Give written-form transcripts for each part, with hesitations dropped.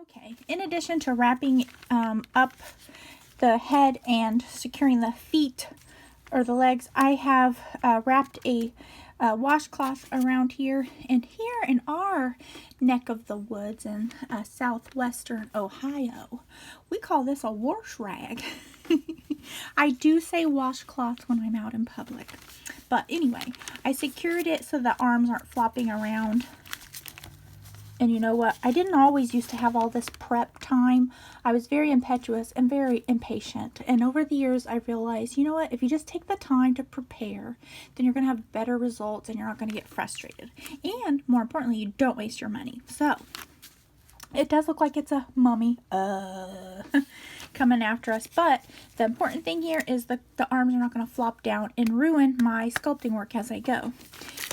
Okay, in addition to wrapping up the head and securing the feet or the legs, I have wrapped a washcloth around here. And here in our neck of the woods in southwestern Ohio, we call this a wash rag. I do say washcloth when I'm out in public. But anyway, I secured it so the arms aren't flopping around. And you know what? I didn't always used to have all this prep time. I was very impetuous and very impatient. And over the years, I realized, you know what? If you just take the time to prepare, then you're going to have better results and you're not going to get frustrated. And more importantly, you don't waste your money. So it does look like it's a mummy coming after us. But the important thing here is the arms are not going to flop down and ruin my sculpting work as I go.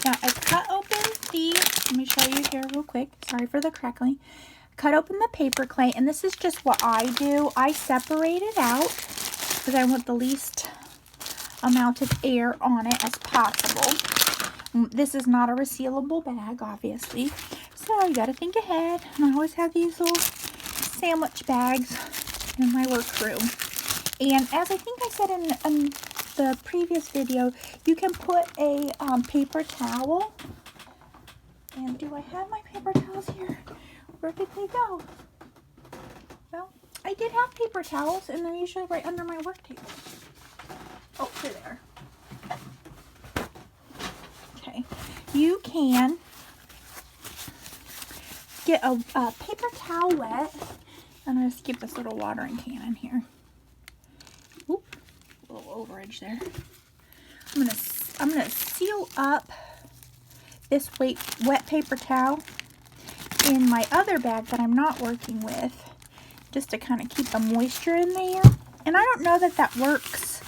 Now, I cut open let me show you here real quick. Sorry for the crackling. Cut open the paper clay, and this is just what I do. I separate it out because I want the least amount of air on it as possible. This is not a resealable bag, obviously. So you got to think ahead. And I always have these little sandwich bags in my workroom. And as I think I said in the previous video, you can put a paper towel. And do I have my paper towels here? Where did they go? Well, I did have paper towels, and they're usually right under my work table. Oh, they're there. Okay. You can get a paper towel wet. I'm going to keep this little watering can in here. Oop, a little overage there. I'm gonna seal up this wet paper towel in my other bag that I'm not working with, just to kind of keep the moisture in there. And I don't know that that works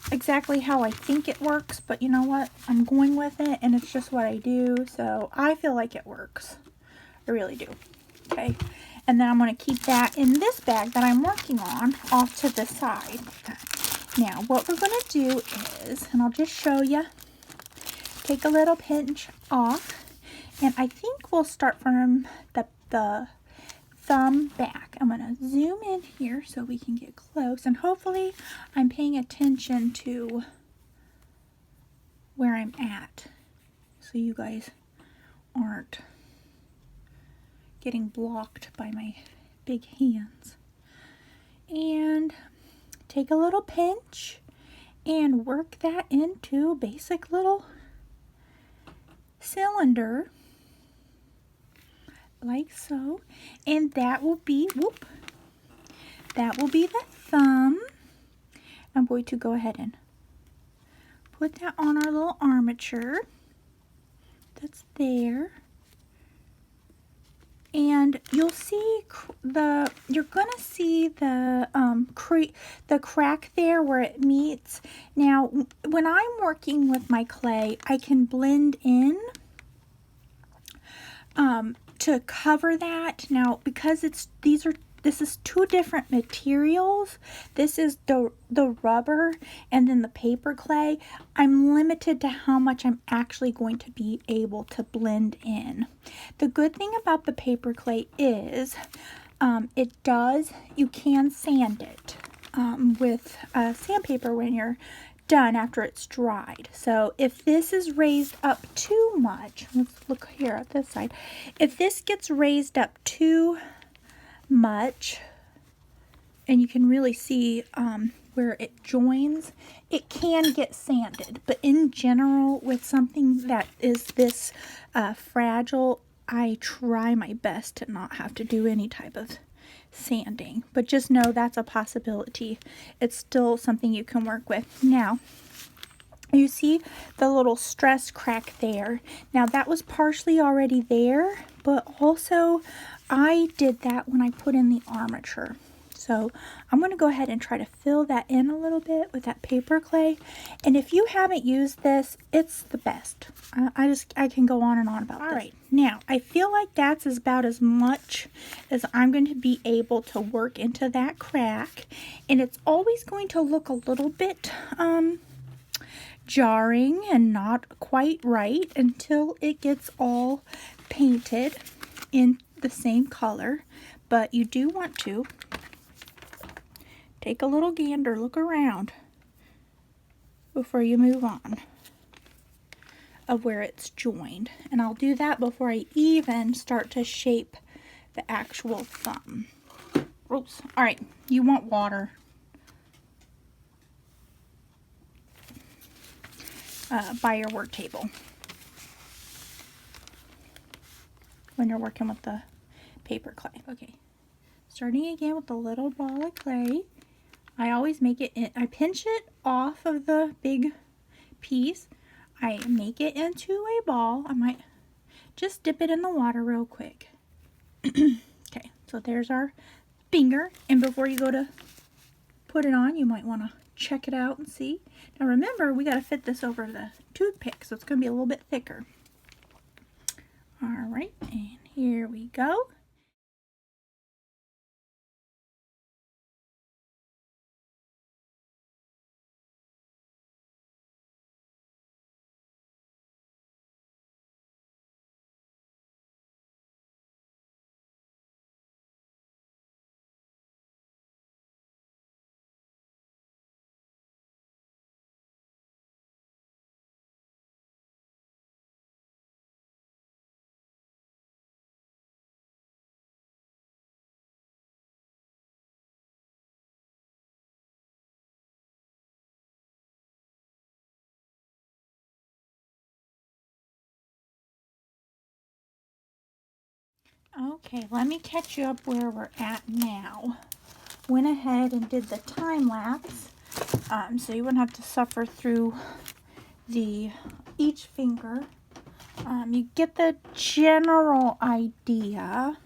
exactly how I think it works, but you know what? I'm going with it, and it's just what I do, so I feel like it works. I really do. Okay, and then I'm going to keep that in this bag that I'm working on off to the side. Now, what we're going to do is, and I'll just show you, take a little pinch off, and I think we'll start from the thumb back. I'm going to zoom in here so we can get close, and hopefully I'm paying attention to where I'm at so you guys aren't getting blocked by my big hands. And take a little pinch and work that into a basic little cylinder like so, and that will be the thumb. I'm going to go ahead and put that on our little armature that's there, and you'll see you're gonna see the crack there where it meets. Now, when I'm working with my clay, I can blend in to cover that. Now, because this is two different materials. This is the rubber and then the paper clay. I'm limited to how much I'm actually going to be able to blend in. The good thing about the paper clay is you can sand it with sandpaper when you're done after it's dried. So if this is raised up too much, let's look here at this side. If this gets raised up too much, and you can really see where it joins, it can get sanded. But in general, with something that is this fragile, I try my best to not have to do any type of sanding. But just know that's a possibility. It's still something you can work with. Now, you see the little stress crack there. Now, that was partially already there, but also I did that when I put in the armature. So I'm going to go ahead and try to fill that in a little bit with that paper clay. And if you haven't used this, it's the best. I can go on and on about this. All right, now I feel like that's about as much as I'm going to be able to work into that crack. And it's always going to look a little bit jarring and not quite right until it gets all painted in the same color. but you do want to take a little gander, look around before you move on of where it's joined. And I'll do that before I even start to shape the actual thumb. Oops. All right, you want water. By your work table when you're working with the paper clay. Okay, starting again with a little ball of clay. I always make it, I pinch it off of the big piece. I make it into a ball. I might just dip it in the water real quick. Okay, so there's our finger. And before you go to put it on, you might want to check it out and see. Now remember, we got to fit this over the toothpick, so it's going to be a little bit thicker. All right, and here we go. Okay, let me catch you up where we're at now. Went ahead and did the time lapse, so you wouldn't have to suffer through each finger. You get the general idea.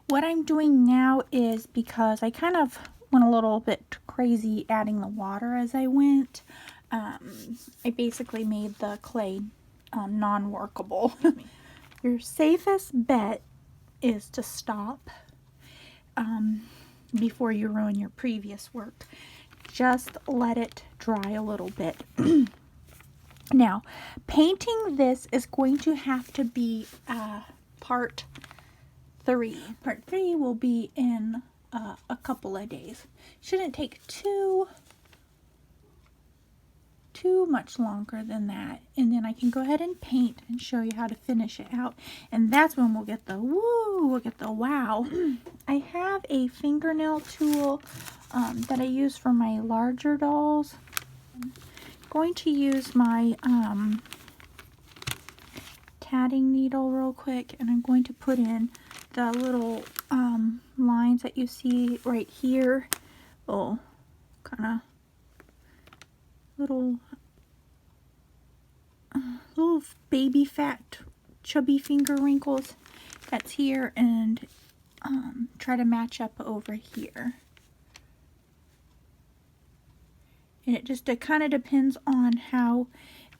What I'm doing now is, because I kind of went a little bit crazy adding the water as I went, I basically made the clay non-workable. Your safest bet is to stop before you ruin your previous work. Just let it dry a little bit. Now, painting this is going to have to be part 3. Part 3 will be in a couple of days. Shouldn't take too much longer than that, and then I can go ahead and paint and show you how to finish it out, and that's when we'll get the woo, we'll get the wow. I have a fingernail tool that I use for my larger dolls. I'm going to use my tatting needle real quick, and I'm going to put in the little lines that you see right here. Oh, kind of little baby fat chubby finger wrinkles that's here, and try to match up over here. And it just kind of depends on how,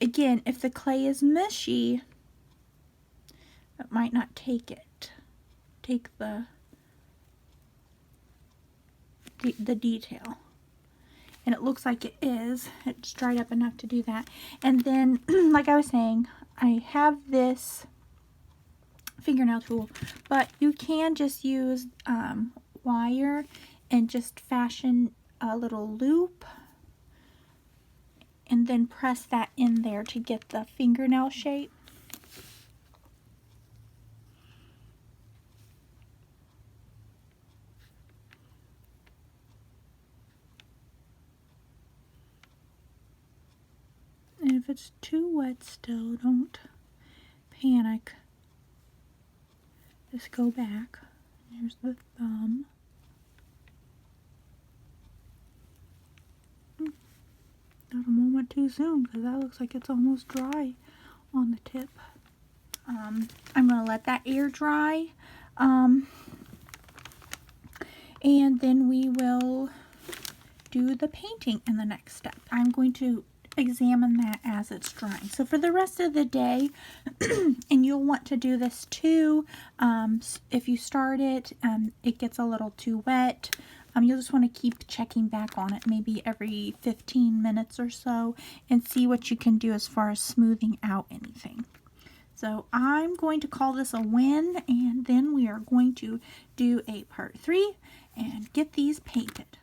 again, if the clay is mushy, it might not take the detail. And it looks like it is. It's dried up enough to do that. And then, like I was saying, I have this fingernail tool, but you can just use wire and just fashion a little loop and then press that in there to get the fingernail shape. And if it's too wet still, don't panic. Just go back. Here's the thumb. Not a moment too soon, because that looks like it's almost dry on the tip. I'm going to let that air dry. And then we will do the painting in the next step. I'm going to examine that as it's drying. So for the rest of the day, and you'll want to do this too, if you start it, it gets a little too wet, you'll just want to keep checking back on it maybe every 15 minutes or so and see what you can do as far as smoothing out anything. So I'm going to call this a win, and then we are going to do a part 3 and get these painted.